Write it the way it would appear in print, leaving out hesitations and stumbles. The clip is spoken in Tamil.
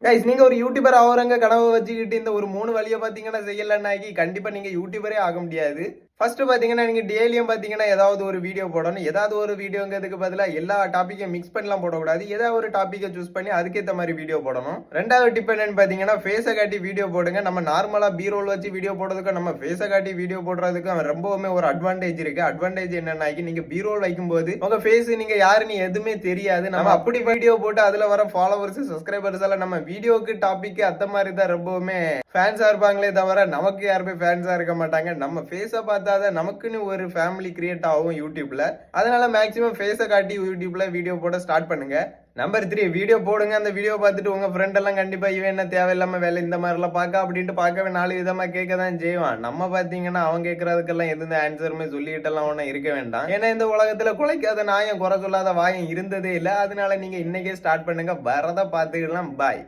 கைஸ், நீங்க ஒரு யூடியூபர் ஆகுறங்க கனவை வச்சுக்கிட்டு இந்த ஒரு 3 வழியை பாத்தீங்கன்னா செய்யலன்னாக்கி கண்டிப்பா நீங்க யூடியூபரே ஆக முடியாது. ஃபர்ஸ்ட் பாத்தீங்கன்னா நீங்க டெய்லியும் பாத்தீங்கன்னா ஏதாவது ஒரு வீடியோ போடணும். ஏதாவது ஒரு வீடியோங்கிறதுக்கு பதிலா எல்லா டாபிக்கையும் மிக்ஸ் பண்ணலாம் போடக்கூடாது. ஏதாவது ஒரு டாபிக்கை சூஸ் பண்ணி அதுக்கேற்ற மாதிரி வீடியோ போடணும். ரெண்டாவது டிப் என்னன்னு பாத்தீங்கன்னா ஃபேஸை காட்டி வீடியோ போடுங்க. நம்ம நார்மலா பீரோல் வச்சு வீடியோ போடுறதுக்கும் நம்ம ஃபேஸை காட்டி வீடியோ போடுறதுக்கும் ரொம்பவுமே ஒரு அட்வான்டேஜ் இருக்கு. அட்வான்டேஜ் என்னன்னா நீங்க பீரோல் வைக்கும்போது உங்க ஃபேஸ் நீங்க யாருன்னு எதுவுமே தெரியாது. நம்ம அப்படி வீடியோ போட்டு அதுல வர ஃபாலோவர்ஸ் சப்ஸ்கிரைபர்ஸ் எல்லாம் நம்ம வீடியோக்கு டாபிக் அந்த மாதிரி தான் ரொம்பவுமே ஃபேன்ஸா இருப்பாங்களே தவிர நமக்கு யாருமே ஃபேன்ஸா இருக்க மாட்டாங்க. நம்ம ஃபேஸை பார்த்தாதான் நமக்குன்னு ஒரு ஃபேமிலி கிரியேட் ஆகும் யூடியூப்ல. அதனால மேக்சிமம் ஃபேஸை காட்டி யூடியூப்ல வீடியோ போட ஸ்டார்ட் பண்ணுங்க. நம்பர் 3, வீடியோ போடுங்க. அந்த வீடியோ பார்த்துட்டு உங்க ஃப்ரெண்ட் எல்லாம் கண்டிப்பா இவன் என்ன தேவையில்லாம வேலை இந்த மாதிரி எல்லாம் பார்க்க அப்படின்ட்டு பார்க்கவே 4 விதமா கேட்க தான் செய்வான். நம்ம பாத்தீங்கன்னா அவன் கேட்கறதுக்கெல்லாம் எந்த ஆன்சருமே சொல்லிட்டு எல்லாம் ஒன்னும் இருக்க வேண்டாம். ஏன்னா இந்த உலகத்துல குலைக்காத நாயம் குறை சொல்லாத வாயம் இருந்ததே இல்லை. அதனால நீங்க இன்னைக்கே ஸ்டார்ட் பண்ணுங்க. வரத பாத்துக்கலாம். பாய்.